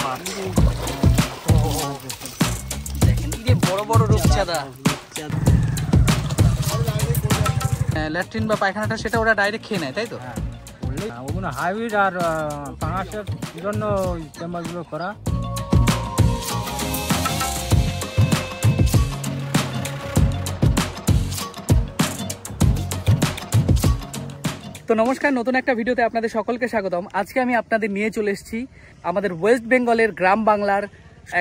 মাছ। দেখেন এই যে বড় বড় রূপচাঁদা। ল্যাট্রিন বা পায়খানাটা সেটা ওরা ডাইরেক্ট খেয়ে নেয়, তাই তো? ওগুলো হাইব্রিড আর পাঙাশের জন্য চেম্বারগুলো করা। তো নমস্কার, নতুন একটা ভিডিওতে আপনাদের সকলকে স্বাগতম। আজকে আমি আপনাদের নিয়ে চলে এসেছি আমাদের ওয়েস্ট বেঙ্গলের গ্রাম বাংলার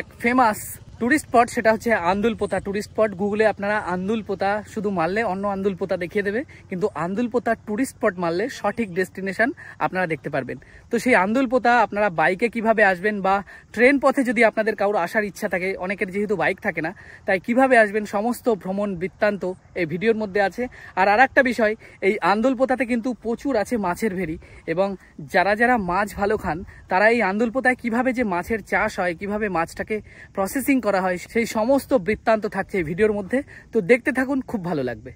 এক ফেমাস টুরিস্ট স্পট, সেটা হচ্ছে আন্দুলপোতা টুরিস্ট স্পট। গুগলে আপনারা আন্দুলপোতা শুধু মারলে অন্য আন্দুলপোতা দেখিয়ে দেবে, কিন্তু আন্দুলপোতা টুরিস্ট স্পট মারলে সঠিক ডেস্টিনেশন আপনারা দেখতে পারবেন। তো সেই আন্দুলপোতা আপনারা বাইকে কিভাবে আসবেন বা ট্রেন পথে যদি আপনাদের কারোর আসার ইচ্ছা থাকে, অনেকের যেহেতু বাইক থাকে না, তাই কিভাবে আসবেন সমস্ত ভ্রমণ বৃত্তান্ত এই ভিডিওর মধ্যে আছে। আর আরেকটা বিষয়, এই আন্দুলপোতাতে কিন্তু প্রচুর আছে মাছের ভেরি, এবং যারা যারা মাছ ভালো খান তারা এই আন্দুলপোতায় কিভাবে যে মাছের চাষ হয়, কিভাবে মাছটাকে প্রসেসিং করা হয়, সেই সমস্ত বৃত্তান্ত থাকছে এই ভিডিওর মধ্যে। তো দেখতে থাকুন, খুব ভালো লাগবে।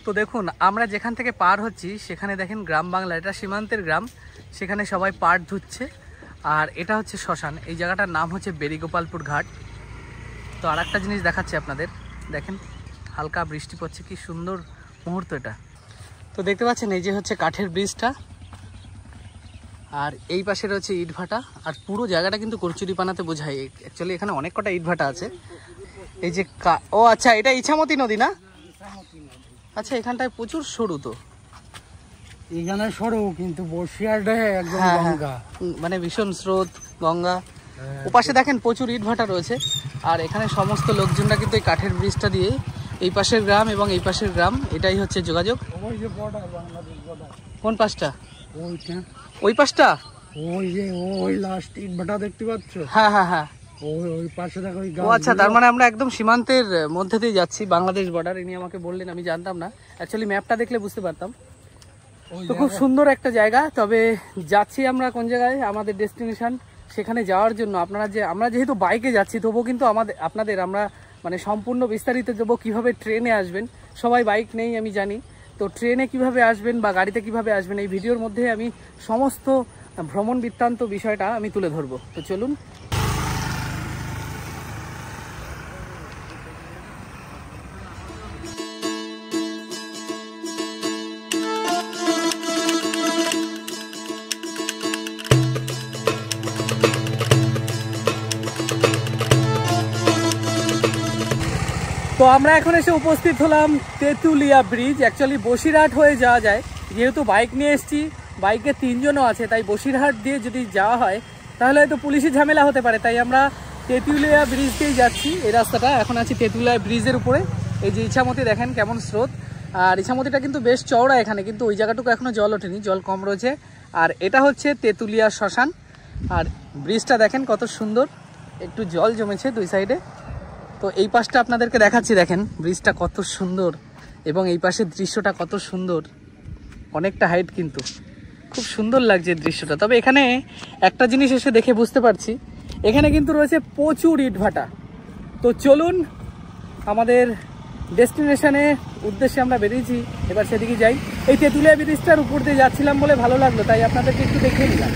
তো দেখুন, আমরা যেখান থেকে পার হচ্ছি সেখানে দেখেন গ্রাম বাংলা, এটা সীমান্তের গ্রাম, সেখানে সবাই পাট ধুচ্ছে। আর এটা হচ্ছে শ্মশান, এই জায়গাটার নাম হচ্ছে বেরিগোপালপুর ঘাট। তো আর একটা জিনিস দেখাচ্ছি আপনাদের, দেখেন হালকা বৃষ্টি পড়ছে, কি সুন্দর মুহূর্ত এটা। তো দেখতে পাচ্ছেন এই যে হচ্ছে কাঠের ব্রিজটা, আর এই পাশে রয়েছে ইটভাটা। আর পুরো জায়গাটা কিন্তু কচুরিপানাতে বোঝায়। অ্যাকচুয়ালি এখানে অনেক কটা ইটভাটা আছে। এই যে ও আচ্ছা, এটা ইছামতি নদী না? আচ্ছা, এখানটায় প্রচুর সরু, তো এখানে সরু, কিন্তু বসিয়াটা একদম গঙ্গা, মানে ভীষণ স্রোত গঙ্গা। ওপাশে দেখেন প্রচুর ইটভাটা রয়েছে। আর এখানে সমস্ত লোকজনরা কিন্তু এই কাঠের ব্রিজটা দিয়ে এই পাশের গ্রাম এবং এই পাশের গ্রাম, এটাই হচ্ছে যোগাযোগ। কোন পাশটা? ওই পাশটা, ওই যে ওই লাস্ট ইটভাটা দেখতে পাচ্ছ? হ্যাঁ হ্যাঁ হ্যাঁ, ওই পাশে দেখো। ও আচ্ছা, তার মানে আমরা একদম সীমান্তের মধ্যে দিয়ে যাচ্ছি, বাংলাদেশ বর্ডার। ইনি আমাকে বললেন, আমি জানতাম না, অ্যাকচুয়ালি ম্যাপটা দেখলে বুঝতে পারতাম। তো খুব সুন্দর একটা জায়গা। তবে যাচ্ছি আমরা কোন জায়গায়, আমাদের ডেস্টিনেশন, সেখানে যাওয়ার জন্য আমরা যেহেতু বাইকে যাচ্ছি, তবুও কিন্তু আপনাদের আমরা মানে সম্পূর্ণ বিস্তারিত দেবো কিভাবে ট্রেনে আসবেন। সবাই বাইক নেই আমি জানি, তো ট্রেনে কিভাবে আসবেন বা গাড়িতে কিভাবে আসবেন, এই ভিডিওর মধ্যে আমি সমস্ত ভ্রমণ বৃত্তান্ত বিষয়টা আমি তুলে ধরবো। তো চলুন। তো আমরা এখন এসে উপস্থিত হলাম তেঁতুলিয়া ব্রিজ। অ্যাকচুয়ালি বসিরহাট হয়ে যাওয়া যায়, যেহেতু বাইক নিয়ে এসেছি, বাইকে 3 জনও আছে, তাই বসিরহাট দিয়ে যদি যাওয়া হয় তাহলে হয়তো পুলিশের ঝামেলা হতে পারে, তাই আমরা তেঁতুলিয়া ব্রিজ দিয়েই যাচ্ছি। এই রাস্তাটা এখন আছি তেঁতুলিয়া ব্রিজের উপরে। এই যে ইছামতি দেখেন কেমন স্রোত, আর ইছামতিটা কিন্তু বেশ চওড়া এখানে, কিন্তু ওই জায়গাটুকু এখনও জল ওঠেনি, জল কম রয়েছে। আর এটা হচ্ছে তেঁতুলিয়া শ্মশান। আর ব্রিজটা দেখেন কত সুন্দর, একটু জল জমেছে দুই সাইডে। তো এই পাশটা আপনাদেরকে দেখাচ্ছি, দেখেন ব্রিজটা কত সুন্দর, এবং এই পাশের দৃশ্যটা কত সুন্দর, অনেকটা হাইট, কিন্তু খুব সুন্দর লাগছে দৃশ্যটা। তবে এখানে একটা জিনিস এসে দেখে বুঝতে পারছি, এখানে কিন্তু রয়েছে প্রচুর ইটভাটা। তো চলুন, আমাদের ডেস্টিনেশনে উদ্দেশ্যে আমরা বেরিয়েছি, এবার সেদিকে যাই। এই তেঁতুলিয়া ব্রিজটার উপর দিয়ে যাচ্ছিলাম বলে ভালো লাগলো, তাই আপনাদেরকে একটু দেখিয়ে নিলাম।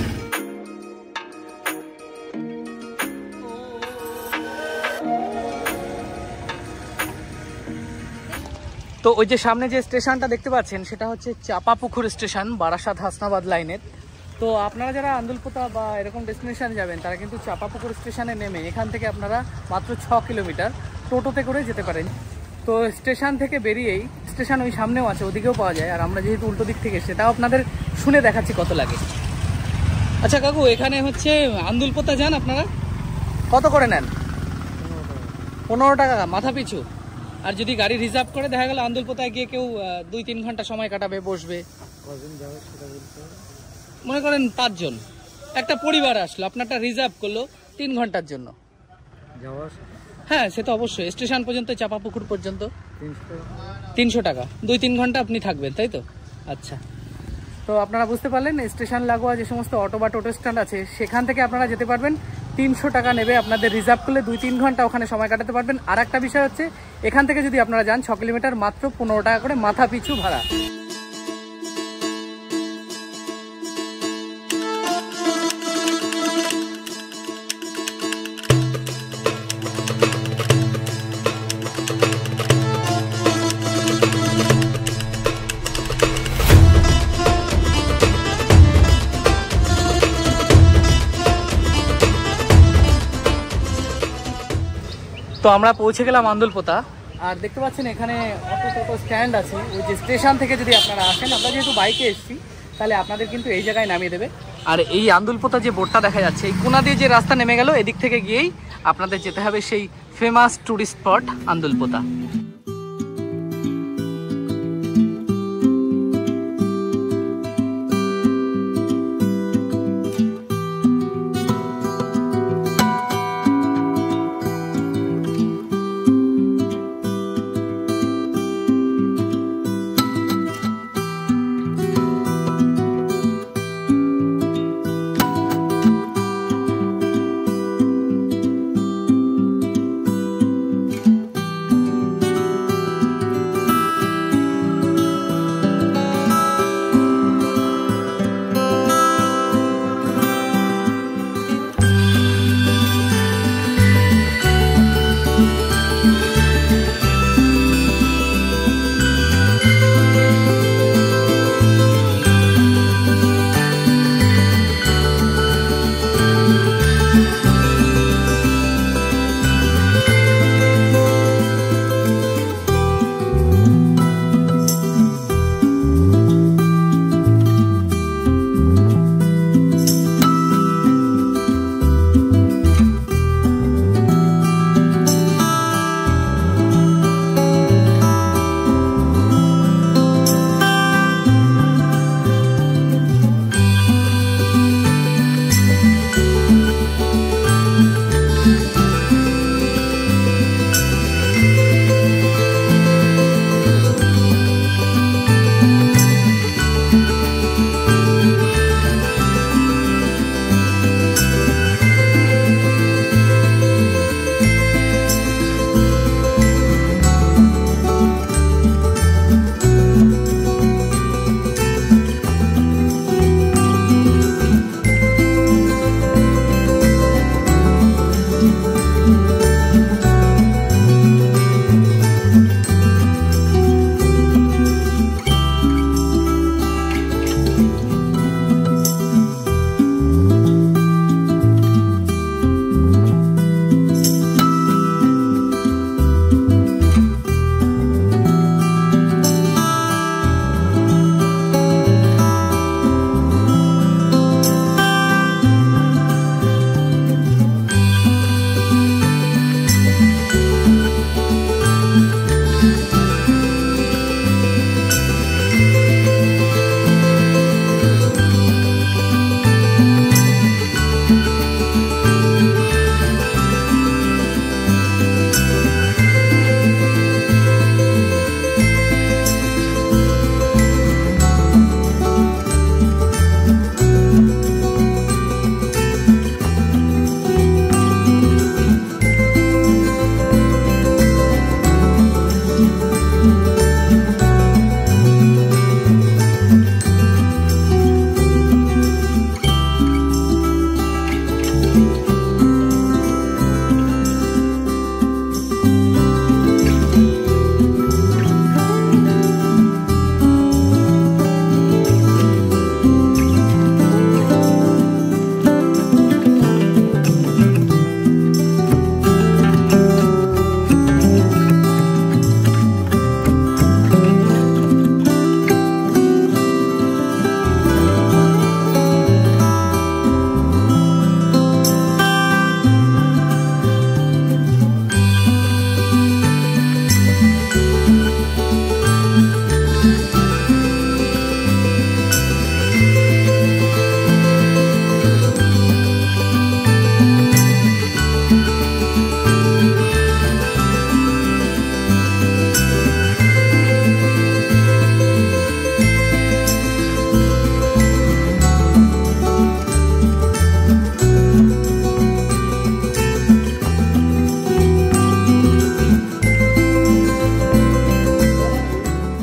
তো ওই যে সামনে যে স্টেশনটা দেখতে পাচ্ছেন, সেটা হচ্ছে চাপাপুকুর স্টেশন, বারাসাত হাসনাবাদ লাইনের। তো আপনারা যারা আন্দুলপোতা বা এরকম ডেস্টিনেশন যাবেন, তারা কিন্তু চাপাপুকুর স্টেশনে নেমে এখান থেকে আপনারা মাত্র 6 কিলোমিটার টোটোতে করে যেতে পারেন। তো স্টেশন থেকে বেরিয়েই, স্টেশন ওই সামনেও আছে, ওদিকেও পাওয়া যায়। আর আমরা যেহেতু উল্টো দিক থেকে, সেটাও আপনাদের শুনে দেখাচ্ছি কত লাগে। আচ্ছা কাকু, এখানে হচ্ছে আন্দুলপোতা যান আপনারা, কত করে নেন? 15 টাকা মাথা পিছু। আর যদি গাড়ি রিজার্ভ করে, দেখা গেল আন্দুলপোতায় গিয়ে কেউ 2-3 ঘন্টা সময় কাটাবে, বসবে, মনে করেন 5 জন, একটা পরিবার আসলো, আপনারটা রিজার্ভ করলো 3 ঘন্টার জন্য, হ্যাঁ সে তো অবশ্যই, স্টেশন পর্যন্ত চাপাপুকুর পর্যন্ত 300 টাকা, 2-3 ঘন্টা আপনি থাকবেন, তাই তো? আচ্ছা, তো আপনারা বুঝতে পারলেন, স্টেশন লাগোয়া যে সমস্ত অটো বা টোটো স্ট্যান্ড আছে, সেখান থেকে আপনারা যেতে পারবেন। 300 টাকা নেবে, আপনাদের রিজার্ভ করলে 2-3 ঘন্টা ওখানে সময় কাটাতে পারবেন। আর একটা বিষয় হচ্ছে, এখান থেকে যদি আপনারা যান 6 কিলোমিটার, মাত্র 15 টাকা করে মাথা পিছু ভাড়া। তো আমরা পৌঁছে গেলাম আন্দুলপোতা। আর দেখতে পাচ্ছেন এখানে অটো স্ট্যান্ড আছে, ওই যে স্টেশন থেকে যদি আপনারা আসেন, আমরা যেহেতু বাইকে এসেছি তাহলে আপনাদের কিন্তু এই জায়গায় নামিয়ে দেবে। আর এই আন্দুলপোতা যে বোর্ডটা দেখা যাচ্ছে, এই কোনা দিয়ে যে রাস্তা নেমে গেল, এদিক থেকে গিয়েই আপনাদের যেতে হবে সেই ফেমাস ট্যুরিস্ট স্পট আন্দুলপোতা।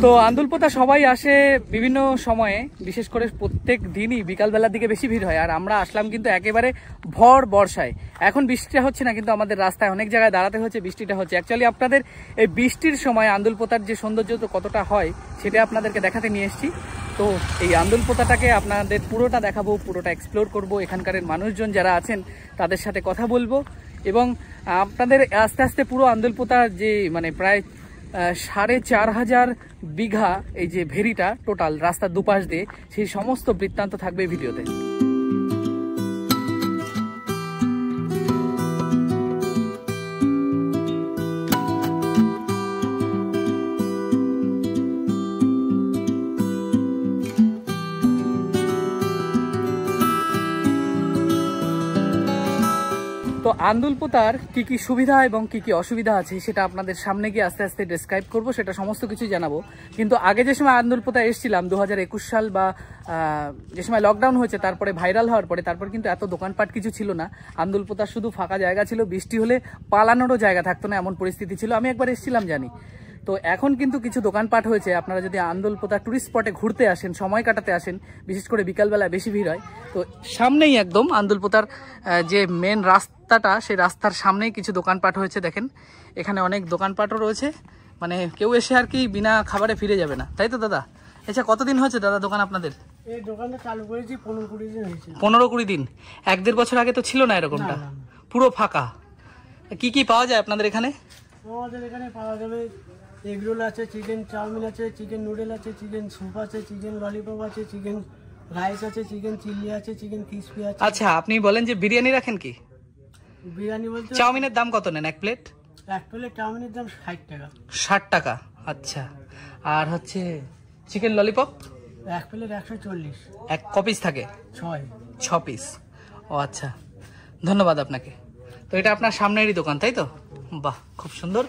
তো আন্দুলপোতা সবাই আসে বিভিন্ন সময়ে, বিশেষ করে প্রত্যেক দিনই বিকালবেলার দিকে বেশি ভিড় হয়। আর আমরা আসলাম কিন্তু একেবারে ভর বর্ষায়। এখন বৃষ্টিটা হচ্ছে না, কিন্তু আমাদের রাস্তায় অনেক জায়গায় দাঁড়াতে হচ্ছে, বৃষ্টিটা হচ্ছে। অ্যাকচুয়ালি আপনাদের এই বৃষ্টির সময় আন্দুলপোতার যে সৌন্দর্য কতটা হয় সেটা আপনাদেরকে দেখাতে নিয়ে এসেছি। তো এই আন্দুলপোতাটাকে আপনাদের পুরোটা দেখাবো, পুরোটা এক্সপ্লোর করব, এখানকার মানুষজন যারা আছেন তাদের সাথে কথা বলবো এবং আপনাদের আস্তে আস্তে পুরো আন্দুলপোতা যে মানে প্রায় 4,500 বিঘা এই যে ভেরিটা টোটাল রাস্তার দুপাশ দিয়ে, সেই সমস্ত বৃত্তান্ত থাকবে এই ভিডিওতে। তো আন্দুলপোতার কি কি সুবিধা এবং কি কি অসুবিধা আছে সেটা আপনাদের সামনে গিয়ে আস্তে আস্তে ডেসক্রাইব করব, সেটা সমস্ত কিছু জানাবো। কিন্তু আগে যে সময় আন্দুলপোতা এসেছিলাম 2021 সাল বা যে সময় লকডাউন হয়েছে, তারপরে ভাইরাল হওয়ার পরে, তারপর কিন্তু এত দোকানপাট কিছু ছিল না। আন্দুলপোতার শুধু ফাঁকা জায়গা ছিল, বৃষ্টি হলে পালানোরও জায়গা থাকতো না, এমন পরিস্থিতি ছিল। আমি একবার এসেছিলাম জানি। তো এখন কিন্তু কিছু দোকানপাট হয়েছে। আপনারা যদি আন্দুলপোতা টুরিস্ট স্পটে ঘুরতে আসেন, সময় কাটাতে আসেন, বিশেষ করে বিকালবেলায় বেশি ভিড় হয়, তো সামনেই একদম আন্দুলপোতার যে মেন রাস্তাটা, সেই রাস্তার সামনেই কিছু দোকানপাট হয়েছে। দেখেন এখানে অনেক দোকানপাটও রয়েছে, মানে কেউ এসে আর কি বিনা খাবারে ফিরে যাবে না, তাই তো দাদা? আচ্ছা, কতদিন হয়েছে দাদা দোকান আপনাদের? এই দোকানটা চালু করেছি 15-20 দিন হয়েছে। 15-20 দিন? 1-1.5 বছর আগে তো ছিল না এরকমটা, পুরো ফাঁকা। কি কি পাওয়া যায় আপনাদের এখানে? আমাদের এখানে পাওয়া যাবে এগ রোল আছে, চিকেন চাউমিন আছে, চিকেন নুডল আছে, চিকেন স্যুপ আছে, চিকেন ললিপপ আছে, চিকেন রাইস আছে, চিকেন চিলি আছে, চিকেন ক্রিসপি আছে। আচ্ছা, আপনি বলেন যে বিরিয়ানি রাখেন কি? বিরিয়ানি বলতে চাউমিনের দাম কত নেন এক প্লেট? এক প্লেট চাউমিনের দাম 60 টাকা। 60 টাকা, আচ্ছা। আর হচ্ছে চিকেন ললিপপ? এক প্লেট 140। এক কপিস থাকে? 6 পিস। ও আচ্ছা, ধন্যবাদ আপনাকে। তো এটা আপনার সামনেরই দোকান, তাই তো? বাহ, খুব সুন্দর।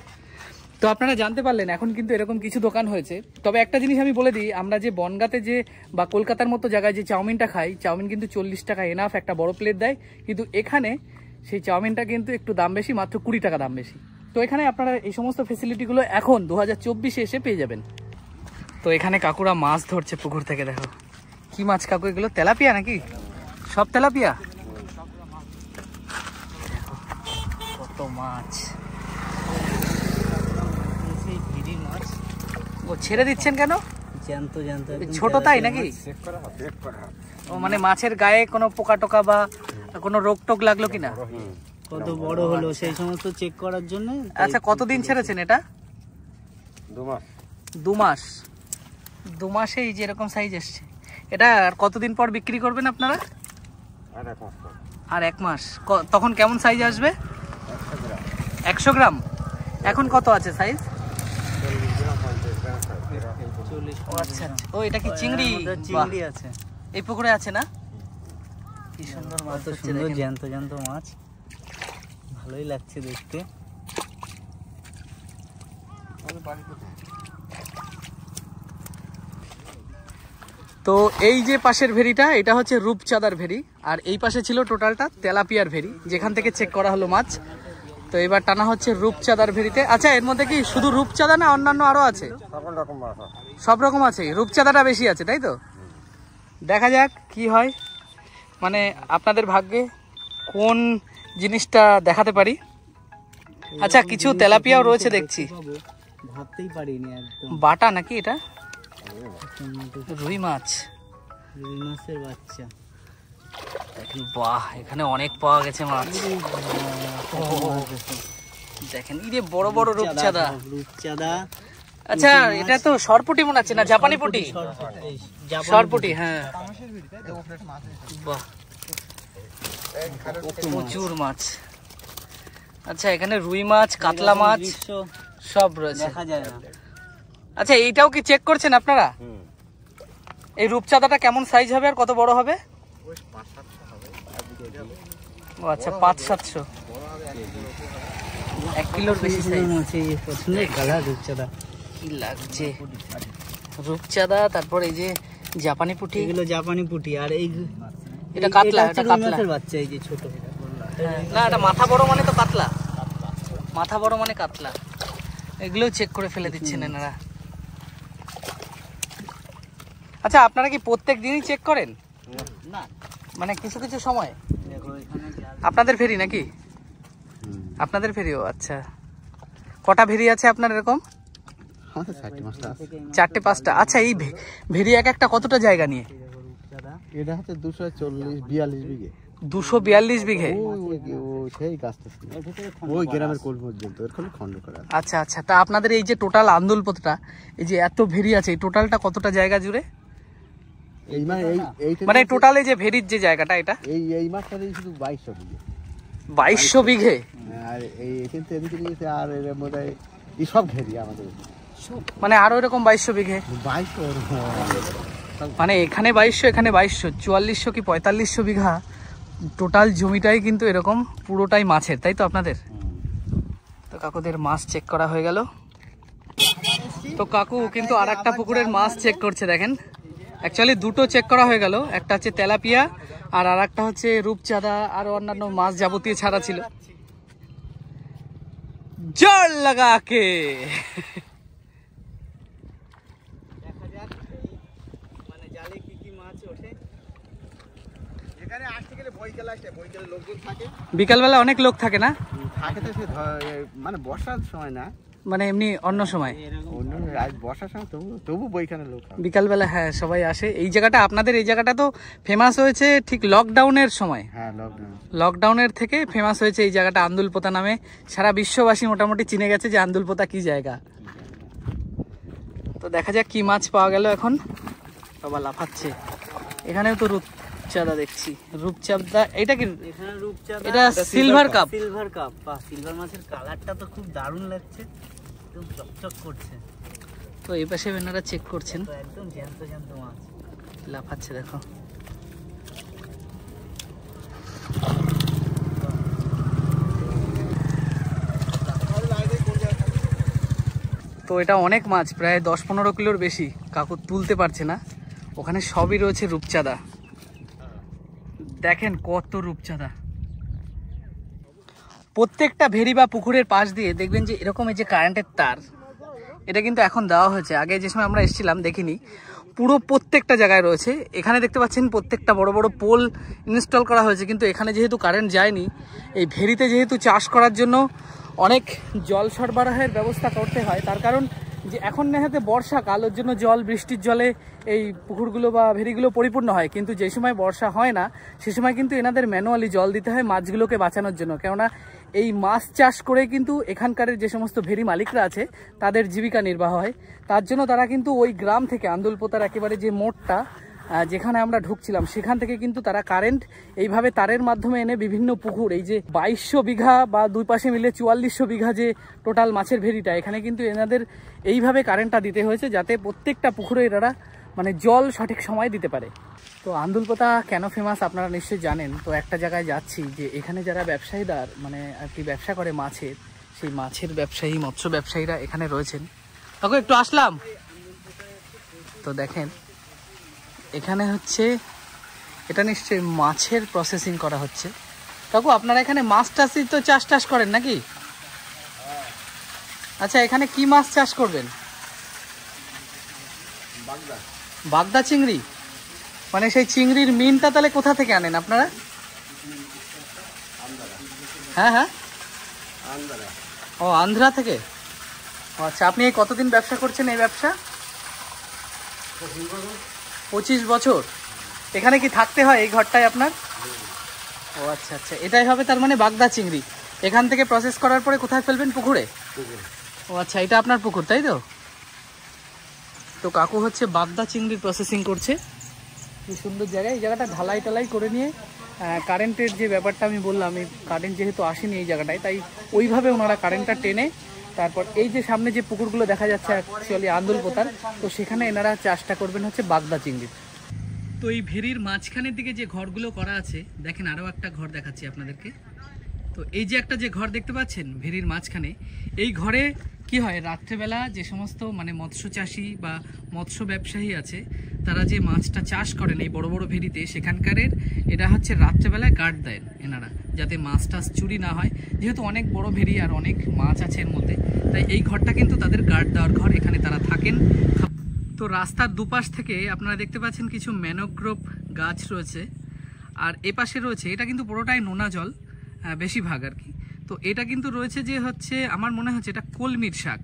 তো আপনারা জানতে পারলেন এখন কিন্তু এরকম কিছু দোকান হয়েছে। তবে একটা জিনিস আমি বলে দিই, আমরা যে বনগাঁতে যে বা কলকাতার মতো জায়গায় যে চাউমিনটা খাই, চাউমিন কিন্তু 40 টাকা এনাফ, একটা বড় প্লেট দেয়। কিন্তু এখানে সেই চাউমিনটা কিন্তু একটু দাম বেশি, মাত্র 20 টাকা দাম বেশি। তো এখানে আপনারা এই সমস্ত ফেসিলিটিগুলো এখন 2024-এ এসে পেয়ে যাবেন। তো এখানে কাকুরা মাছ ধরছে পুকুর থেকে। দেখো কি মাছ কাকু এগুলো? তেলাপিয়া নাকি? সব তেলাপিয়া? কত মাছ! ও ছেড়ে দিচ্ছেন কেন? জ্যান্ত জ্যান্ত ছোট তাই নাকি? ও মানে মাছের গায়ে কোনো পোকা টোকা বা কোনো রোগ টোক লাগলো কিনা? কত বড় হলো সেই সমস্ত চেক করার জন্য। আচ্ছা, কতদিন ছেড়েছেন এটা? 2 মাস। 2 মাসে এই যে এরকম সাইজ এসছে। এটা আর কতদিন পর বিক্রি করবেন আপনারা? আর 1 মাস। তখন কেমন সাইজ আসবে? 100 গ্রাম। এখন কত আছে সাইজ? ও আচ্ছা, ও এটা কি চিংড়ি? চিংড়ি আছে এই পুকুরে, আছে না? কি সুন্দর মাছ, সুন্দর জ্যান্ত জ্যান্ত মাছ, ভালোই লাগছে দেখতে। তো এই যে পাশের ভেরিটা, এটা হচ্ছে রূপচাঁদার ভেরি, আর এই পাশে ছিল টোটালটা তেলাপিয়ার ভেরি, যেখান থেকে চেক করা হলো মাছ। তো এবার টানা হচ্ছে রূপচাঁদার ভেরিতে। আচ্ছা, এর মধ্যে কি শুধু রূপচাঁদা না অন্যান্য আরো আছে? সব রকম আছে, রূপচাঁদাটা বেশি আছে, তাই তো? দেখা যাক কি হয়, মানে আপনাদের ভাগ্যে কোন জিনিসটা দেখাতে পারি। আচ্ছা, কিছু তেলাপিয়াও রয়েছে দেখছি। ভাবতেই পারিনি একদম। বাটা নাকি এটা? রুই মাছ, রুই মাছের বাচ্চা। বাহ, এখানে অনেক পাওয়া গেছে মাছ। দেখেন এই যে বড় বড় রূপচাঁদা। রূপচাঁদা। আচ্ছা, এটা তো সরপুটি মনে হচ্ছে না? জাপানি পুটি? সরপুটি, হ্যাঁ। বাহ, প্রচুর মাছ। আচ্ছা, এখানে রুই মাছ, কাতলা মাছ সব রয়েছে। দেখা যায় না। আচ্ছা, এইটাও কি চেক করছেন আপনারা? এই রূপচাঁদাটা কেমন সাইজ হবে আর কত বড় হবে? ও আচ্ছা, 500-700, 1 কিলোর বেশি সাইজ। সুন্দর কালার রূপচাঁদা, কি লাগছে রূপচাঁদা। তারপর এই যে জাপানি পুঁটি, এগুলো জাপানি পুঁটি। আর এই এটা কাতলা, এটা কাতলা বাচ্চা, এই যে ছোট। না, এটা মাথা বড় মানে তো কাতলা, মাথা বড় মানে কাতলা। এগুলো চেক করে ফেলে দিচ্ছেন এনারা। আচ্ছা, আপনারা কি প্রত্যেক দিনই চেক করেন? না, মানে কিছু কিছু সময়? আপনাদের ফেরি নাকি? আপনাদের ফেরিও? আচ্ছা, কটা ভেরি আছে আপনার এরকম? 4-5টা। আচ্ছা, এই ভেরি এক একটা কতটা জায়গা নিয়ে? এটা হচ্ছে 240-42 বিঘে। 242 বিঘে। সেই গাছটা ওই গ্রামের কোল পর্যন্ত এরকম খন্ড করা। আচ্ছা আচ্ছা, তা আপনাদের এই যে টোটাল আন্দুলপোতাটা, এই যে এত ভেরি আছে, এই টোটালটা কতটা জায়গা জুড়ে? এই মানে টোটাল এই যে ভেরির যে জায়গাটা, এটা এই মাঠটাতেই শুধু 2200 বিঘে। 2200 বিঘে? আর এই কিন্তু এদিকে নিয়েছে, আর এর মধ্যে এই সব ঘেরি আমাদের, মানে আরো এরকম 2200 বিঘে। 2200 মানে এখানে 2200, এখানে 2200, 4400 কি 4500 বিঘা টোটাল জমিটাই কিন্তু এরকম পুরোটাই মাছের, তাই তো আপনাদের? তো কাকুদের মাছ চেক করা হয়ে গেল। তো কাকু কিন্তু আর একটা পুকুরের মাছ চেক করছে, দেখেন। অ্যাকচুয়ালি দুটো চেক করা হয়ে গেল, একটা হচ্ছে তেলাপিয়া আর একটা হচ্ছে রূপচাঁদা, আরো অন্যান্য মাছ যাবতীয় ছাড়া ছিল। জল লাগাকে বিকালবেলা অনেক লোক থাকে না? থাকে তো, মানে বর্ষার সময় না, মানে এমনি অন্য সময়, অন্য বর্ষার সময় তবু বইখানে লোক বিকালবেলা। হ্যাঁ, সবাই আসে। এই জায়গাটা, আপনাদের এই জায়গাটা তো ফেমাস হয়েছে ঠিক লকডাউনের সময়। হ্যাঁ, লকডাউনের থেকে ফেমাস হয়েছে এই জায়গাটা আন্দুলপোতা নামে। সারা বিশ্ববাসী মোটামুটি চিনে গেছে যে আন্দুলপোতা কি জায়গা। তো দেখা যাক কি মাছ পাওয়া গেল এখন। বাবা লাফাচ্ছে। এখানেও তো রূপচাঁদা দেখছি। রূপচাঁদা এটা কি? এখানে রূপচাঁদা, এটা সিলভার কাপ। সিলভার কাপ বা সিলভার মাছের কালারটা তো খুব দারুণ লাগছে, একদম চকচক করছে। তো এই পাশে এনারা চেক করছেন, তো একদম জ্যান্ত জ্যান্ত মাছ লাফাচ্ছে দেখো। তো এটা অনেক মাছ, প্রায় 10-15 কিলোর বেশি। কাকু তুলতে পারছে না, ওখানে সবই রয়েছে রূপচাঁদা। দেখেন কত রূপচাঁদা। প্রত্যেকটা ভেরি বা পুকুরের পাশ দিয়ে দেখবেন যে এরকম এই যে কারেন্টের তার, এটা কিন্তু এখন দেওয়া হয়েছে। আগে যে সময় আমরা এসেছিলাম দেখিনি, পুরো প্রত্যেকটা জায়গায় রয়েছে। এখানে দেখতে পাচ্ছেন প্রত্যেকটা বড় বড় পোল ইনস্টল করা হয়েছে, কিন্তু এখানে যেহেতু কারেন্ট যায়নি, এই ভেরিতে যেহেতু চাষ করার জন্য অনেক জল সরবরাহের ব্যবস্থা করতে হয়। তার কারণ যে এখন নেহাতে বর্ষাকাল, ওর জন্য জল, বৃষ্টির জলে এই পুকুরগুলো বা ভেরিগুলো পরিপূর্ণ হয়। কিন্তু যে সময় বর্ষা হয় না, সে সময় কিন্তু এনাদের ম্যানুয়ালি জল দিতে হয় মাছগুলোকে বাঁচানোর জন্য। কেননা এই মাছ চাষ করে কিন্তু এখানকার যে সমস্ত ভেরি মালিকরা আছে তাদের জীবিকা নির্বাহ হয়। তার জন্য তারা কিন্তু ওই গ্রাম থেকে আন্দুলপোতার একেবারে যে মোড়টা যেখানে আমরা ঢুকছিলাম, সেখান থেকে কিন্তু তারা কারেন্ট এইভাবে তারের মাধ্যমে এনে বিভিন্ন পুকুর, এই যে 2200 বিঘা বা দুই পাশে মিলে 4400 বিঘা যে টোটাল মাছের ভেরিটা, এখানে কিন্তু এনাদের এইভাবে কারেন্টটা দিতে হয়েছে যাতে প্রত্যেকটা পুকুরে এনারা মানে জল সঠিক সময় দিতে পারে। তো আন্দুলপোতা কেন ফেমাস আপনারা নিশ্চয়ই জানেন। তো একটা জায়গায় যাচ্ছি যে এখানে যারা ব্যবসায়ীদার মানে আর কি ব্যবসা করে মাছের, সেই মাছের ব্যবসায়ী, মৎস্য ব্যবসায়ীরা এখানে রয়েছেন। কাকু একটু আসলাম। তো দেখেন এখানে হচ্ছে, এটা নিশ্চয়ই মাছের প্রসেসিং করা হচ্ছে। কাকু আপনারা এখানে মাছ টাছই তো চাষ করেন নাকি? আচ্ছা, এখানে কি মাছ চাষ করবেন? বাগদা চিংড়ি। মানে সেই চিংড়ির মিনটা তাহলে কোথা থেকে আনেন আপনারা? হ্যাঁ হ্যাঁ, ও আন্ধ্রা থেকে। ও আচ্ছা, আপনি এই কতদিন ব্যবসা করছেন এই ব্যবসা? 25 বছর। এখানে কি থাকতে হয় এই ঘরটায় আপনার? ও আচ্ছা আচ্ছা, এটাই হবে তার মানে বাগদা চিংড়ি। এখান থেকে প্রসেস করার পরে কোথায় ফেলবেন? পুকুরে। ও আচ্ছা, এটা আপনার পুকুর তাই তো? তো কাকু হচ্ছে বাগদা চিংড়ির প্রসেসিং করছে। কি সুন্দর জায়গা। এই জায়গাটা ঢালাই টালাই করে নিয়ে কারেন্টের যে ব্যাপারটা আমি বললাম, এই কারেন্ট যেহেতু আসেনি এই জায়গাটায়, তাই ওইভাবে ওনারা কারেন্টটা টেনে তারপর এই যে সামনে যে পুকুরগুলো দেখা যাচ্ছে অ্যাকচুয়ালি আন্দুলপোতার, তো সেখানে এনারা চাষটা করবেন হচ্ছে বাগদা চিংড়ির। তো এই ভেরির মাঝখানের দিকে যে ঘরগুলো করা আছে, দেখেন আরও একটা ঘর দেখাচ্ছি আপনাদেরকে। তো এই যে একটা যে ঘর দেখতে পাচ্ছেন ভেরির মাঝখানে, এই ঘরে কি হয়, রাত্রেবেলা যে সমস্ত মানে মৎস্য চাষি বা মৎস্য ব্যবসায়ী আছে, তারা যে মাছটা চাষ করেন এই বড় বড় ভেরিতে, সেখানকারের এরা হচ্ছে রাত্রেবেলায় গার্ড দেন এনারা, যাতে মাছ টাছ চুরি না হয়। যেহেতু অনেক বড় ভেরি আর অনেক মাছ আছে এর মধ্যে, তাই এই ঘরটা কিন্তু তাদের গার্ড দেওয়ার ঘর, এখানে তারা থাকেন। তো রাস্তার দুপাশ থেকে আপনারা দেখতে পাচ্ছেন কিছু ম্যানোগ্রোভ গাছ রয়েছে, আর এপাশে রয়েছে, এটা কিন্তু পুরোটাই নোনা জল বেশিরভাগ আর কি। তো এটা কিন্তু রয়েছে যে হচ্ছে, আমার মনে হচ্ছে এটা কলমির শাক,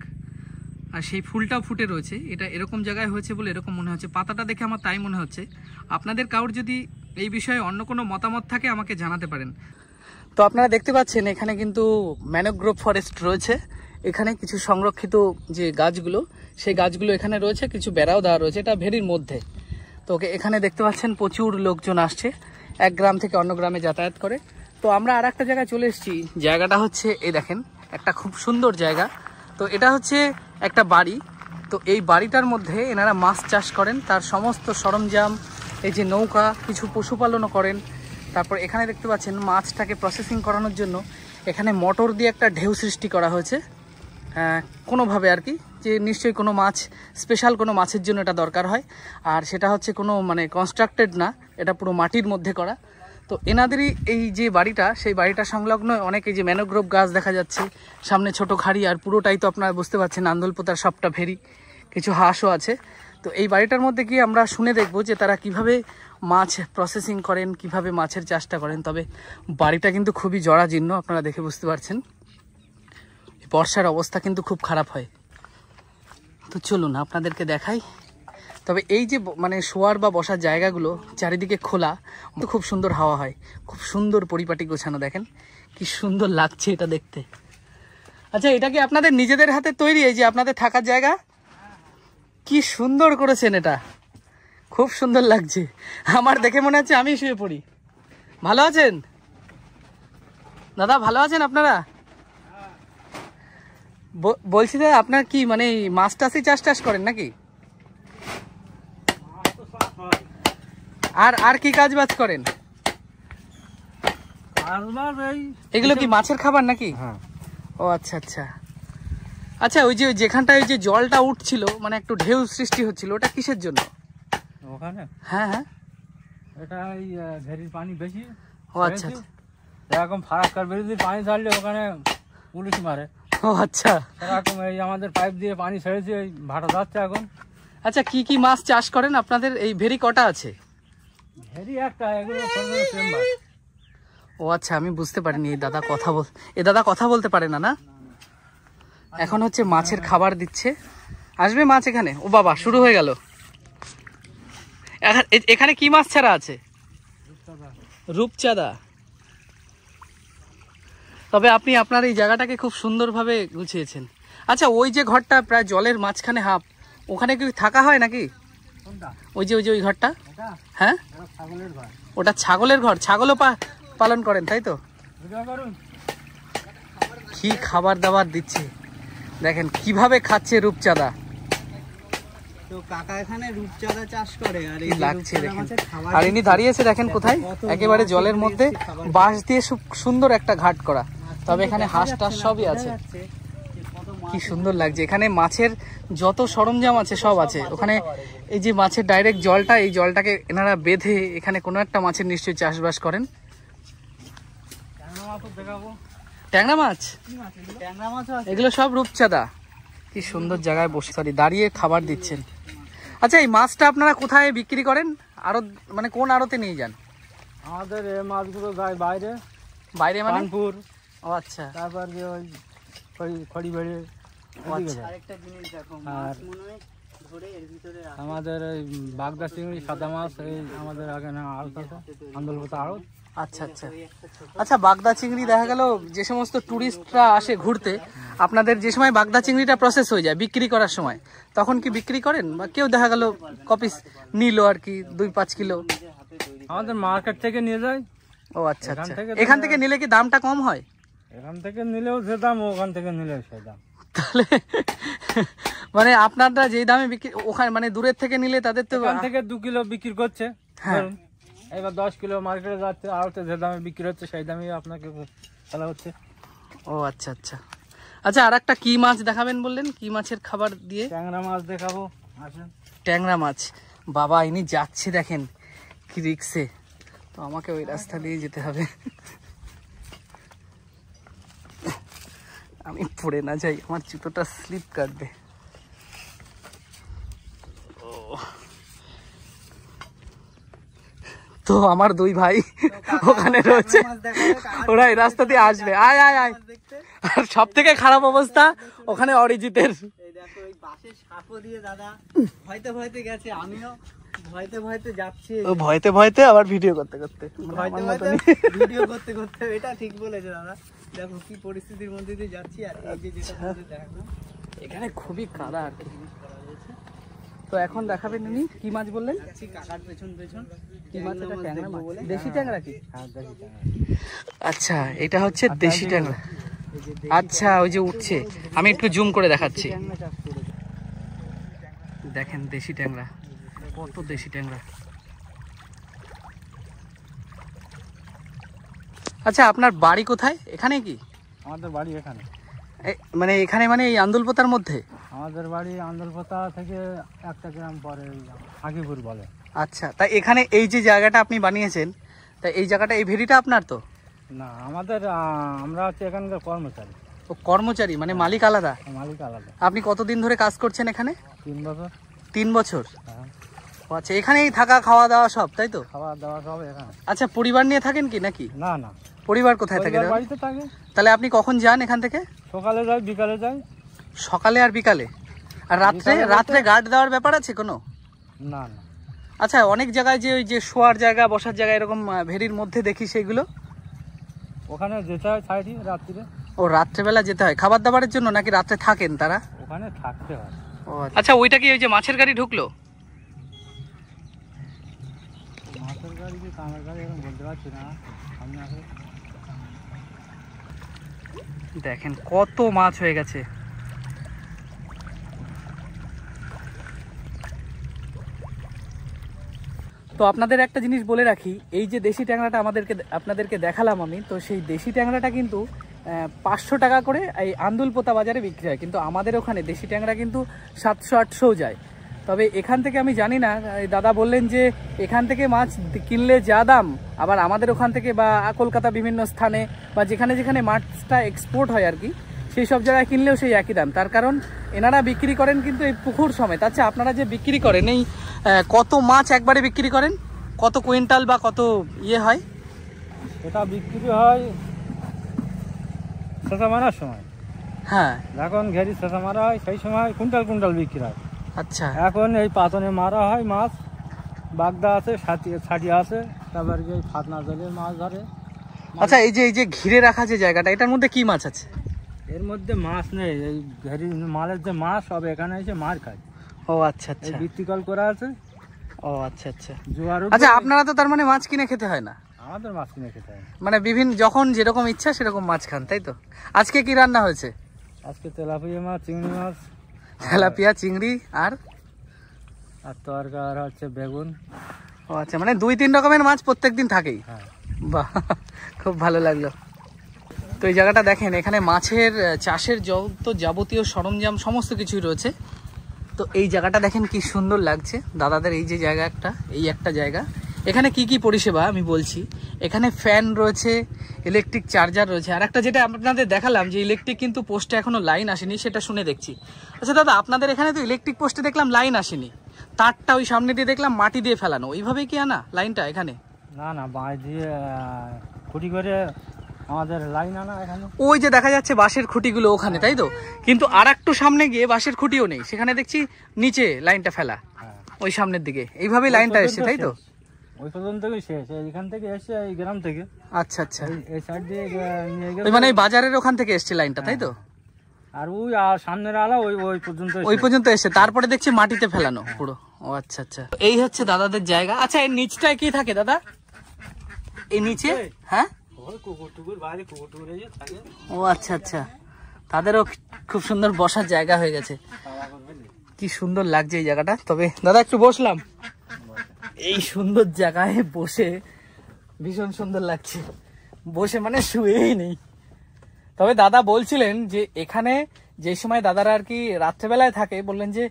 আর সেই ফুলটাও ফুটে রয়েছে। এটা এরকম জায়গায় হয়েছে বলে এরকম মনে হচ্ছে, পাতাটা দেখে আমার তাই মনে হচ্ছে। আপনাদের কারোর যদি এই বিষয়ে অন্য কোনো মতামত থাকে আমাকে জানাতে পারেন। তো আপনারা দেখতে পাচ্ছেন এখানে কিন্তু ম্যানোগ্রোভ ফরেস্ট রয়েছে। এখানে কিছু সংরক্ষিত যে গাছগুলো, সেই গাছগুলো এখানে রয়েছে, কিছু বেড়াও দেওয়া রয়েছে, এটা ভেরির মধ্যে। তো এখানে দেখতে পাচ্ছেন প্রচুর লোকজন আসছে, এক গ্রাম থেকে অন্য গ্রামে যাতায়াত করে। তো আমরা আর একটা জায়গায় চলে এসেছি, জায়গাটা হচ্ছে এই দেখেন, একটা খুব সুন্দর জায়গা। তো এটা হচ্ছে একটা বাড়ি। তো এই বাড়িটার মধ্যে এনারা মাছ চাষ করেন, তার সমস্ত সরঞ্জাম, এই যে নৌকা, কিছু পশুপালনও করেন। তারপর এখানে দেখতে পাচ্ছেন মাছটাকে প্রসেসিং করানোর জন্য এখানে মোটর দিয়ে একটা ঢেউ সৃষ্টি করা হয়েছে কোনোভাবে আর কি, যে নিশ্চয়ই কোনো মাছ, স্পেশাল কোনো মাছের জন্য এটা দরকার হয়। আর সেটা হচ্ছে কোনো মানে কনস্ট্রাক্টেড না, এটা পুরো মাটির মধ্যে করা। তো এনাদেরই এই যে বাড়িটা, সেই বাড়িটা সংলগ্ন অনেক এই যে ম্যানোগ্রোভ গাছ দেখা যাচ্ছে, সামনে ছোট খাড়ি, আর পুরোটাই তো আপনারা বুঝতে পারছেন আন্দুলপোতার সবটা ভেরি, কিছু হাঁসও আছে। তো এই বাড়িটার মধ্যে গিয়ে আমরা শুনে দেখব যে তারা কিভাবে মাছ প্রসেসিং করেন, কিভাবে মাছের চাষটা করেন। তবে বাড়িটা কিন্তু খুবই জরাজীর্ণ, আপনারা দেখে বুঝতে পারছেন। বর্ষার অবস্থা কিন্তু খুব খারাপ হয়। তো চলুন আপনাদেরকে দেখাই। তবে এই যে মানে শোয়ার বা বসার জায়গাগুলো চারিদিকে খোলা, খুব সুন্দর হাওয়া হয়, খুব সুন্দর পরিপাটি গোছানো। দেখেন কি সুন্দর লাগছে এটা দেখতে। আচ্ছা, এটা কি আপনাদের নিজেদের হাতে তৈরি, এই যে আপনাদের থাকার জায়গা? কি সুন্দর করেছেন, এটা খুব সুন্দর লাগছে। আমার দেখে মনে হচ্ছে আমি শুয়ে পড়ি। ভালো আছেন দাদা? ভালো আছেন আপনারা? বলছি যে আপনার কি মানে মাছ টাছই চাষ করেন নাকি? আর কি কাজ বাজ করেন? এগুলো কি মাছের খাবার নাকি? ও আচ্ছা আচ্ছা আচ্ছা। ওই যে যেখানটায় ওই যে জলটা উঠছিল, মানে একটু ঢেউ সৃষ্টি হচ্ছিল, ওটা কিসের জন্য ওখানে? হ্যাঁ হ্যাঁ, এটা এই ভেরির পানি বেশি। ও আচ্ছা, এরকম ফারাক্কার বেরিয়ে পানি ছাড়লে ওখানে পুলিশ মারে। ও আচ্ছা, এরকম এই আমাদের পাইপ দিয়ে পানি ছেড়েছে, এই ভাটা যাচ্ছে এখন। আচ্ছা, কি কি মাছ চাষ করেন আপনাদের? এই ভেরি কটা আছে? ভেরি একটা, এগুলো সেম মাছ। ও আচ্ছা, আমি বুঝতে পারিনি। এই দাদা কথা বলতে পারে না? না, এখন হচ্ছে মাছের খাবার দিচ্ছে। আসবে মাছ এখানে? ও বাবা, শুরু হয়ে গেল। এখানে কি মাছ ছাড়া আছে? রূপচাঁদা। তবে আপনি আপনার এই জায়গাটাকে খুব সুন্দরভাবে গুছিয়েছেন। আচ্ছা, ওই যে ঘরটা প্রায় জলের মাঝখানে হাফ, ওখানে কি থাকা হয় নাকি? ওই যে ওই ঘরটা? হ্যাঁ, ওটা ছাগলের ঘর। ছাগলও পালন করেন তাই তো? কি খাবার দাবার দিচ্ছে দেখেন, কিভাবে খাচ্ছে রূপচাঁদা। তো কাকা এখানে রূপচাঁদা চাষ করে, আর এই লাগছে দেখেন। আর ইনি দাঁড়িয়েছে দেখেন কোথায়, একেবারে জলের মধ্যে, বাঁশ দিয়ে খুব সুন্দর একটা ঘাট করা। তবে এখানে হাঁস টাস সবই আছে। কি সুন্দর লাগছে। এখানে মাছের যত সরঞ্জাম আছে সব আছে। ওখানে এই যে মাছের ডাইরেক্ট জলটা, এই জলটাকে এনারা বেঁধে এখানে কোনো একটা মাছের নিশ্চয়ই চাষবাস করেন। ট্যাংরা মাছ, এগুলো সব রূপচাঁদা। কি সুন্দর জায়গায় বসে দাঁড়িয়ে খাবার দিচ্ছেন। আচ্ছা, এই মাছটা আপনারা কোথায় বিক্রি করেন? আরো মানে কোন আড়তে নিয়ে যান? আমাদের এই মাছগুলো যায় বাইরে। বাইরে মানে? কানপুর। ও আচ্ছা। তারপর যে ওই খড়িবাড়ি। আরেকটা জিনিস দেখো, মাছ মনে হয় ধরে এর ভিতরে আমাদের এই বাগদা চিংড়ি, সাদা মাছ, এই আমাদের এখানে আড়ত আছে, আন্দোলপোতা আড়ত। আচ্ছা আচ্ছা আচ্ছা। বাগদা চিংড়ি দেখা গেল যে সমস্ত টুরিস্টরা আসে ঘুরতে, আপনাদের যে সময় বাগদা চিংড়িটা প্রসেস হয়ে যায় বিক্রি করার সময়, তখন কি বিক্রি করেন? বা কেউ দেখা গেল কপিস নিল আর কি, 2-5 কিলো? আমাদের মার্কেট থেকে নিয়ে যায়। ও আচ্ছা আচ্ছা। এখান থেকে নিলে কি দামটা কম হয়? এখান থেকে নিলেও যে দাম, ওখান থেকে নিলেও সে দাম। তাহলে মানে আপনারা যেই দামে বিক্রি, ওখানে মানে দূরের থেকে নিলে তাদের তো এখান থেকে 2 কিলো বিক্রি করছে। হ্যাঁ, এবার 10 কিলো মার্কেটে যাচ্ছে, আর যে দামে বিক্রি হচ্ছে সেই দামে আপনাকে ফেলা হচ্ছে। ও আচ্ছা আচ্ছা আচ্ছা। আর একটা কি মাছ দেখাবেন বললেন? কি মাছের খাবার দিয়ে? ট্যাংরা মাছ দেখাবো, আসেন। ট্যাংরা মাছ। বাবা, ইনি যাচ্ছে দেখেন কি রিক্সে। তো আমাকে ওই রাস্তা দিয়ে যেতে হবে, আমি পড়ে না যাই, আমার জুতোটা স্লিপ কাটবে। তো আমার 2 ভাই ওখানে রয়েছে, ওরা এই রাস্তা দিয়ে আসবে। আয় আয় আয়। আর সব থেকে খারাপ অবস্থা ওখানে অরিজিতের। দেখো এই বাসের সাঁকো দিয়ে দাদা ভয়তে ভয়তে গেছে, আমিও ভয়তে ভয়তে যাচ্ছে, ও ভয়তে ভয়তে আবার ভিডিও করতে করতে ভয়তে ভয়তে ভিডিও করতে করতে। এটা ঠিক বলেছে দাদা, দেখো কি পরিস্থিতির মধ্যে দিয়ে যাচ্ছি। আর এই যে যেটা বলতে দেখো এখানে খুবই কাদা আর কি। তো এখন দেখাবেন উনি কি মাছ বললেন? যাচ্ছি কাকার পেছন পেছন। কি মাছ? এটা ট্যাংরা মাছ, বলে দেশি ট্যাংরা কি? হ্যাঁ দেখি আচ্ছা এটা হচ্ছে দেশি ট্যাংরা। আচ্ছা ওই যে উঠছে, আমি একটু জুম করে দেখাচ্ছি। দেখেন দেশি ট্যাংরা, কত দেশি ট্যাংরা। আচ্ছা আপনার বাড়ি কোথায়? এখানে কি? আমাদের বাড়ি এখানে, মানে এখানে মানে এই আন্দুলপোতার মধ্যে? আমাদের বাড়ি আন্দুলপোতা থেকে 1 গ্রাম পরে হাকিপুর বলে। আচ্ছা তা এখানে এই যে জায়গাটা আপনি বানিয়েছেন, তা এই জায়গাটা এই ভেরিটা আপনার তো? না আমাদের আমরা হচ্ছে এখানকার কর্মচারী। ও কর্মচারী, মানে মালিক আলাদা? মালিক আলাদা। আপনি কতদিন ধরে কাজ করছেন এখানে? 3 বছর। 3 বছর? হ্যাঁ। ও আচ্ছা এখানেই থাকা খাওয়া দাওয়া সব তাই তো? খাওয়া দাওয়া সব এখানে। আচ্ছা পরিবার নিয়ে থাকেন কি নাকি? না না, পরিবার কোথায় থাকে? পরিবার বাড়িতে থাকে। তাহলে আপনি কখন যান এখান থেকে? সকালে যাই বিকালে যাই। সকালে আর বিকালে? আর রাত্রে? বিকালে রাত্রে গার্ড দেওয়ার ব্যাপার আছে কোনো? না না। আচ্ছা অনেক জায়গায় যে ওই যে শোয়ার জায়গা বসার জায়গা এরকম ভেরির মধ্যে দেখি, সেইগুলো ওখানে যেতে হয় সাইডে রাত্রিরে। ও রাত্রেবেলা যেতে হয় খাবার দাবারের জন্য নাকি রাত্রে থাকেন তারা? ওখানে থাকতে হয়। ও আচ্ছা ওইটা কি ওই যে মাছের গাড়ি ঢুকলো? মাছের গাড়ি কি কামের গাড়ি এরকম বলতে পারছি না। সামনে আসে দেখেন কত মাছ হয়ে গেছে। তো আপনাদের একটা জিনিস বলে রাখি, এই যে দেশি ট্যাংরাটা আপনাদেরকে দেখালাম আমি, তো সেই দেশি ট্যাংরাটা কিন্তু 500 টাকা করে এই আন্দুলপোতা বাজারে বিক্রি হয়, কিন্তু আমাদের ওখানে দেশি ট্যাংরা কিন্তু 700-800 যায়। তবে এখান থেকে আমি জানি না, দাদা বললেন যে এখান থেকে মাছ কিনলে যা দাম, আবার আমাদের ওখান থেকে বা কলকাতা বিভিন্ন স্থানে বা যেখানে যেখানে মাছটা এক্সপোর্ট হয় আর কি, সেই সব জায়গায় কিনলেও সেই একই দাম। তার কারণ এনারা বিক্রি করেন কিন্তু এই পুকুর সমেত। আচ্ছা আপনারা যে বিক্রি করেন এই কত মাছ একবারে বিক্রি করেন? কত কুইন্টাল বা কত ইয়ে হয়? এটা বিক্রি হয় শেষা মারার সময়। হ্যাঁ যখন ঘেরি শেষা মারা হয় সেই সময় কুইন্টাল কুইন্টাল বিক্রি হয়। আচ্ছা এখন এই পাতনে মারা হয় মাছ, বাগদা আছে, ছাটিয়া আছে, তারপর এই ফাতনা জলে মাছ ধরে। আচ্ছা এই যে ঘিরে রাখা যে জায়গাটা, এটার মধ্যে কি মাছ আছে? এর মধ্যে মাছ নেই, এই ঘেরি মালের যে মাছ সব এখানে এসে মার খায়। ও আচ্ছা এই আচ্ছা, বৃত্তিকল করা আছে। ও আচ্ছা আচ্ছা। জোয়ার আচ্ছা আপনারা তো তার মানে মাছ কিনে খেতে হয় না? আমাদের মাছ কিনে খেতে হয়। মানে বিভিন্ন যখন যেরকম ইচ্ছা সেরকম মাছ খান তাই তো? আজকে কি রান্না হয়েছে? আজকে তেলাপিয়া মাছ, চিংড়ি মাছ, তেলাপিয়া, চিংড়ি আর তরকার হচ্ছে বেগুন। ও আচ্ছা, মানে 2-3 রকমের মাছ প্রত্যেকদিন থাকেই? হ্যাঁ। বাহ খুব ভালো লাগলো। তো এই জায়গাটা দেখেন, এখানে মাছের চাষের যত যাবতীয় সরঞ্জাম সমস্ত কিছুই রয়েছে। তো এই জায়গাটা দেখেন কি সুন্দর লাগছে দাদাদের। এই যে জায়গা এই একটা জায়গা, এখানে কি কি পরিষেবা আমি বলছি। এখানে ফ্যান রয়েছে, ইলেকট্রিক চার্জার রয়েছে, আর একটা যেটা আপনাদের দেখালাম যে ইলেকট্রিক কিন্তু পোস্টে এখনো লাইন আসেনি, সেটা শুনে দেখছি। আচ্ছা দাদা আপনাদের এখানে তো ইলেকট্রিক পোস্টে দেখলাম লাইন আসেনি, তারটা ওই সামনে দিয়ে দেখলাম মাটি দিয়ে ফেলানো, ওইভাবেই কি আনা লাইনটা এখানে? না না, বাঁশ দিয়ে খুঁটি করে আমাদের লাইন আনা এখানে। ওই যে দেখা যাচ্ছে বাঁশের খুঁটিগুলো ওখানে, তাই তো? কিন্তু আর একটু সামনে গিয়ে বাঁশের খুঁটিও নেই, সেখানে দেখছি নিচে লাইনটা ফেলা। হ্যাঁ। ওই সামনের দিকে এইভাবেই লাইনটা এসছে, তাই তো? ওই পর্যন্তই শেষ, এইখান থেকে এসে এই গ্রাম থেকে। আচ্ছা আচ্ছা, এই সাইড দিয়ে নিয়ে ওই গেছে, মানে এই বাজারের ওখান থেকে এসছে লাইনটা, তাই তো? আর ওই সামনের আলা ওই পর্যন্ত ওই পর্যন্ত এসে তারপরে দেখছি মাটিতে ফেলানো পুরো। ও আচ্ছা আচ্ছা, এই হচ্ছে দাদাদের জায়গা। আচ্ছা এর নিচটায় কি থাকে দাদা? এই নিচে? হ্যাঁ, কুকুর টুকুর বাইরে কুকুর টুকুর এই যে থাকে। ও আচ্ছা আচ্ছা, তাদেরও খুব সুন্দর বসার জায়গা হয়ে গেছে। কি সুন্দর লাগছে এই জায়গাটা। তবে দাদা একটু বসলাম, এই সুন্দর জায়গায় বসে ভীষণ সুন্দর লাগছে। বসে মানে শুয়েই নেই। তবে দাদা বলছিলেন যে এখানে যে সময় দাদারা আর কি রাত্রেবেলায় থাকে, বললেন যে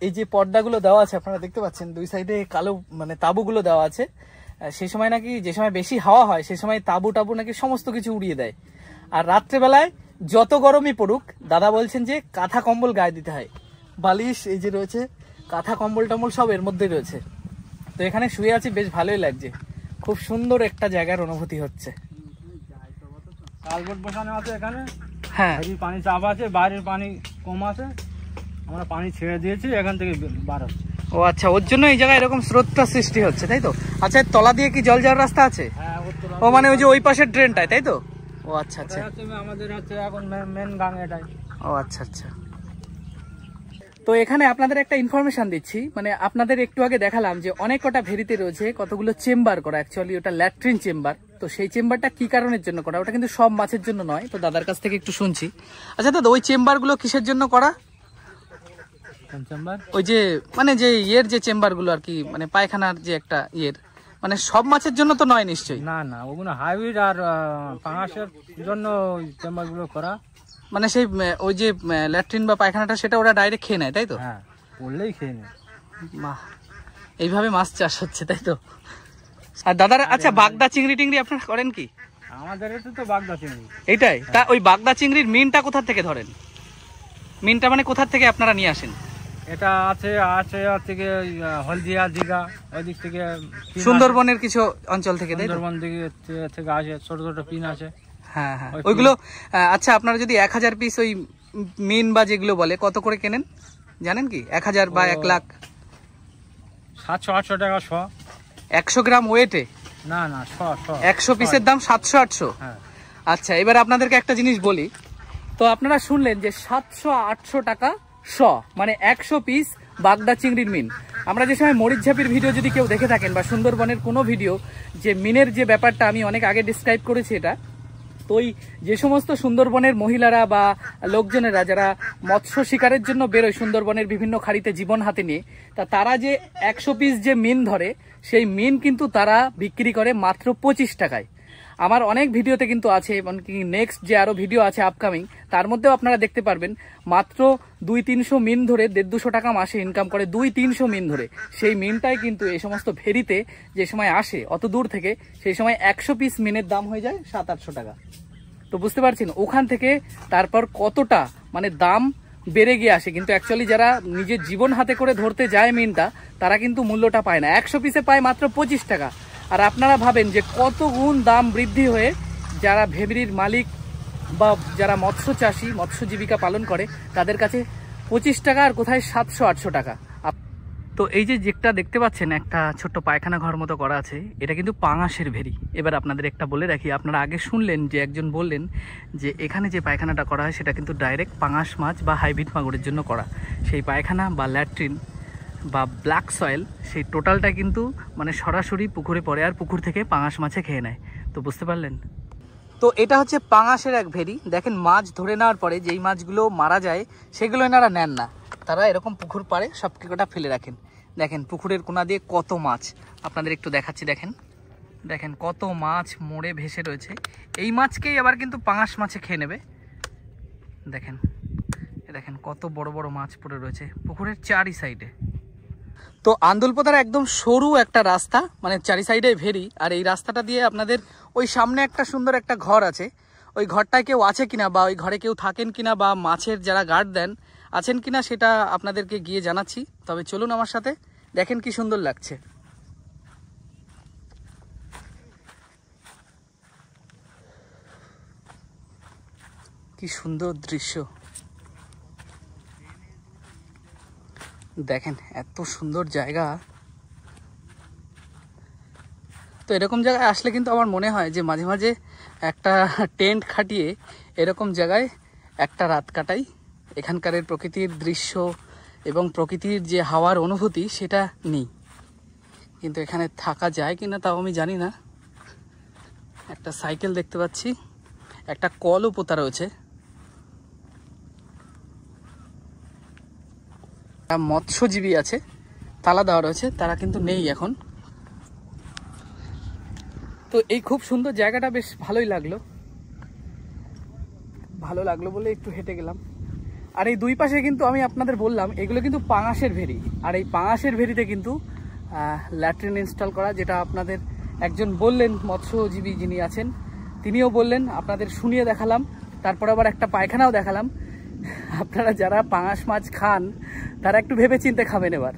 এই যে পর্দাগুলো দেওয়া আছে আপনারা দেখতে পাচ্ছেন, 2 সাইডে কালো মানে তাঁবুগুলো দেওয়া আছে, সেই সময় নাকি যে সময় বেশি হাওয়া হয় সেই সময় তাঁবু নাকি সমস্ত কিছু উড়িয়ে দেয়। আর রাত্রেবেলায় যত গরমই পড়ুক দাদা বলছেন যে কাঁথা কম্বল গায়ে দিতে হয়, বালিশ এই যে রয়েছে, কাঁথা কম্বল টম্বল সব এর মধ্যে রয়েছে। তো এখানে শুয়ে আছি, বেশ ভালোই লাগছে, খুব সুন্দর একটা জায়গার অনুভূতি হচ্ছে। কালবোট বসানো আছে এখানে। হ্যাঁ, পানি চাপ আছে, বাইরের পানি কম আছে, আমরা পানি ছেড়ে দিয়েছি, এখান থেকে বার হচ্ছে। ও আচ্ছা, ওর জন্য এই জায়গায় এরকম স্রোতটা সৃষ্টি হচ্ছে, তাই তো? আচ্ছা, এর তলা দিয়ে কি জল যাওয়ার রাস্তা আছে? হ্যাঁ, ও মানে ওই যে ওই পাশের ড্রেনটায়, তাই তো? ও আচ্ছা আচ্ছা, আমাদের হচ্ছে এখন মেন গাং এটাই। ও আচ্ছা আচ্ছা। তো এখানে আপনাদের একটা ইনফরমেশন দিচ্ছি, মানে আপনাদের একটু আগে দেখালাম যে অনেক কটা ভেরিতে রয়েছে কতগুলো চেম্বার করা, অ্যাকচুয়ালি ওটা ল্যাট্রিন চেম্বার। তো সেই চেম্বারটা কি কারণের জন্য করা, ওটা কিন্তু সব মাছের জন্য নয়। তো দাদার কাছ থেকে একটু শুনছি। আচ্ছা দাদা, ওই চেম্বারগুলো কিসের জন্য করা? ওই যে মানে যে ইয়ের যে চেম্বারগুলো আর কি, মানে পায়খানার যে একটা ইয়ের, মানে সব মাছের জন্য তো নয় নিশ্চয়ই? না না, ওগুলো হাইব্রিড আর পাঙাশের জন্য ওই চেম্বারগুলো করা। মানে সেই ওই যে ল্যাট্রিন বা পায়খানাটা সেটা ওরা ডাইরেক্ট খেয়ে নেয়, তাই তো? হ্যাঁ, বললেই খেয়ে নেয়। বাহ, এইভাবে মাছ চাষ হচ্ছে, তাই তো? আর দাদার আচ্ছা, বাগদা চিংড়ি টিংড়ি আপনারা করেন কি? আমাদের এটা তো বাগদা চিংড়ি। এইটাই? তা ওই বাগদা চিংড়ির মিনটা কোথা থেকে ধরেন? মিনটা মানে কোথা থেকে আপনারা নিয়ে আসেন? এটা আছে থেকে হলদিয়া দিঘা ওই দিক থেকে, সুন্দরবনের কিছু অঞ্চল থেকে, তাই তো? সুন্দরবন দিকে থেকে আসে, ছোট ছোট পিন আছে। হ্যাঁ হ্যাঁ, ওইগুলো। আচ্ছা, আপনারা যদি 1000 পিস ওই মিন বা যেগুলো বলে কত করে কেনেন জানেন কি? 1000 বা 1 লাখ? 700-800 টাকা শ। 100 গ্রাম ওয়েটে? না না, 100 পিসের দাম 700-800? হ্যাঁ। আচ্ছা, এবার আপনাদেরকে একটা জিনিস বলি। তো আপনারা শুনলেন যে 700-800 টাকা শ, মানে 100 পিস বাগদা চিংড়ির মিন। আমরা যে সময় মরিচঝাপির ভিডিও যদি কেউ দেখে থাকেন বা সুন্দরবনের কোনো ভিডিও, যে মিনের যে ব্যাপারটা আমি অনেক আগে ডিসক্রাইব করেছি এটা, তো ওই যে সমস্ত সুন্দরবনের মহিলারা বা লোকজনেরা যারা মৎস্য শিকারের জন্য বেরোয় সুন্দরবনের বিভিন্ন খাড়িতে জীবন হাতে নিয়ে, তারা যে 100 পিস যে মিন ধরে, সেই মিন কিন্তু তারা বিক্রি করে মাত্র 25 টাকায়। আমার অনেক ভিডিওতে কিন্তু আছে, এমনকি নেক্সট যে আরো ভিডিও আছে আপকামিং, তার মধ্যেও আপনারা দেখতে পারবেন মাত্র 200-300 মিন ধরে 150-200 টাকা মাসে ইনকাম করে। 200-300 মিন ধরে সেই মিনটাই কিন্তু এই সমস্ত ফেরিতে যে সময় আসে অত দূর থেকে, সেই সময় 100 পিস মিনের দাম হয়ে যায় 700-800 টাকা। তো বুঝতে পারছেন ওখান থেকে তারপর কতটা মানে দাম বেড়ে গিয়ে আসে। কিন্তু অ্যাকচুয়ালি যারা নিজের জীবন হাতে করে ধরতে যায় মিনটা, তারা কিন্তু মূল্যটা পায় না। 100 পিসে পায় মাত্র 25 টাকা। আর আপনারা ভাবেন যে কত গুণ দাম বৃদ্ধি হয়ে যারা ভেবরির মালিক বা যারা মৎস্য চাষী, মৎস্য জীবিকা পালন করে, তাদের কাছে 25 টাকা আর কোথায় 700-800 টাকা। তো এই যে যেটা দেখতে পাচ্ছেন একটা ছোট্ট পায়খানা ঘর মতো করা আছে, এটা কিন্তু পাঙাশের ভেরি। এবার আপনাদের একটা বলে রাখি, আপনারা আগে শুনলেন যে একজন বললেন যে এখানে যে পায়খানাটা করা হয় সেটা কিন্তু ডাইরেক্ট পাঙাশ মাছ বা হাইব্রিড মাগুরের জন্য করা। সেই পায়খানা বা ল্যাট্রিন বা ব্ল্যাক সয়েল, সেই টোটালটা কিন্তু মানে সরাসরি পুকুরে পড়ে আর পুকুর থেকে পাঙাশ মাছে খেয়ে নেয়। তো বুঝতে পারলেন? তো এটা হচ্ছে পাঙাশের এক ভেরি। দেখেন, মাছ ধরে নেওয়ার পরে যেই মাছগুলো মারা যায় সেগুলো এনারা নেন না, তারা এরকম পুকুর পাড়ে সব কটা ফেলে রাখেন। দেখেন পুকুরের কোনা দিয়ে কত মাছ, আপনাদের একটু দেখাচ্ছি। দেখেন দেখেন কত মাছ মরে ভেসে রয়েছে। এই মাছকেই আবার কিন্তু পাঙাশ মাছে খেয়ে নেবে। দেখেন দেখেন কত বড় বড় মাছ পড়ে রয়েছে পুকুরের চারি সাইডে। তো আন্দুলপোতার একদম সরু একটা রাস্তা, মানে চারি সাইডে ভেরি। আর এই রাস্তাটা দিয়ে আপনাদের ওই সামনে একটা সুন্দর একটা ঘর আছে, ওই ঘরটায় কেউ আছে কিনা বা ওই ঘরে কেউ থাকেন কিনা বা মাছের যারা গার্ড দেন আছেন কিনা সেটা আপনাদেরকে গিয়ে জানাচ্ছি। তবে চলুন আমার সাথে, দেখেন কি সুন্দর লাগছে। কি সুন্দর দৃশ্য, দেখেন এত সুন্দর জায়গা। তো এরকম জায়গায় আসলে কিন্তু আমার মনে হয় যে মাঝে মাঝে একটা টেন্ট খাটিয়ে এরকম জায়গায় একটা রাত কাটাই। এখানকার প্রকৃতির দৃশ্য এবং প্রকৃতির যে হাওয়ার অনুভূতি সেটা নেই, কিন্তু এখানে থাকা যায় কিনা তাও আমি জানি না। একটা সাইকেল দেখতে পাচ্ছি, একটা কলও পোতা রয়েছে। মৎস্যজীবী আছে, তালা দেওয়া রয়েছে, তারা কিন্তু নেই এখন। তো এই খুব সুন্দর জায়গাটা বেশ ভালোই লাগলো, ভালো লাগলো বলে একটু হেঁটে গেলাম। আর এই দুই পাশে কিন্তু আমি আপনাদের বললাম এগুলো কিন্তু পাঙাশের ভেরি। আর এই পাঙাশের ভেরিতে কিন্তু ল্যাট্রিন ইনস্টল করা, যেটা আপনাদের একজন বললেন মৎস্যজীবী যিনি আছেন তিনিও বললেন, আপনাদের শুনিয়ে দেখালাম। তারপর আবার একটা পায়খানাও দেখালাম। আপনারা যারা পাঙাশ মাছ খান তারা একটু ভেবে চিন্তে খাবেন এবার।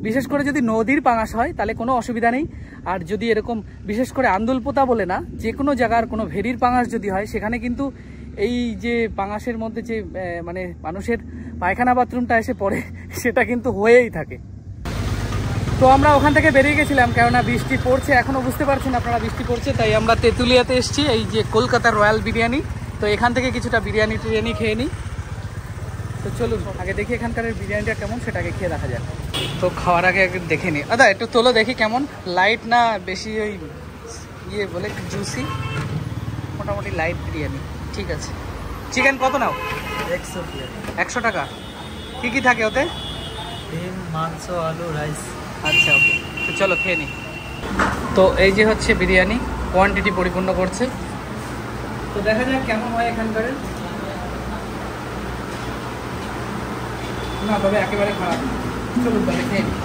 বিশেষ করে যদি নদীর পাঙাশ হয় তাহলে কোনো অসুবিধা নেই। আর যদি এরকম বিশেষ করে আন্দুলপোতা বলে না, যে কোনো জায়গার কোনো ভেরির পাঙাশ যদি হয়, সেখানে কিন্তু এই যে পাঙাশের মধ্যে যে মানে মানুষের পায়খানা বাথরুমটা এসে পড়ে সেটা কিন্তু হয়েই থাকে। তো আমরা ওখান থেকে বেরিয়ে গেছিলাম, কেননা বৃষ্টি পড়ছে, এখনও বুঝতে পারছেন আপনারা বৃষ্টি পড়ছে, তাই আমরা তেঁতুলিয়াতে এসেছি, এই যে কলকাতার রয়্যাল বিরিয়ানি। তো এখান থেকে কিছুটা বিরিয়ানি খেয়ে নিই। তো চলুন আগে দেখি এখানকার বিরিয়ানিটা কেমন, সেটাকে খেয়ে দেখা যাক। তো খাওয়ার আগে দেখে নিই। দাদা একটু তোলো দেখি কেমন, লাইট না বেশি ওই ইয়ে বলে জুসি? মোটামুটি লাইট বিরিয়ানি, ঠিক আছে। চিকেন কত নাও? 100 টাকা। কী কী থাকে ওতে? ডিম, মাংস, আলু, রাইস। আচ্ছা ওকে, তো চলো খেয়ে নিই। তো এই যে হচ্ছে বিরিয়ানি, কোয়ান্টিটি পরিপূর্ণ করছে। তো দেখা যাক কেমন হয় এখানকার। না তবে একেবারে খারাপ, চলুন তাহলে খেয়ে নিই।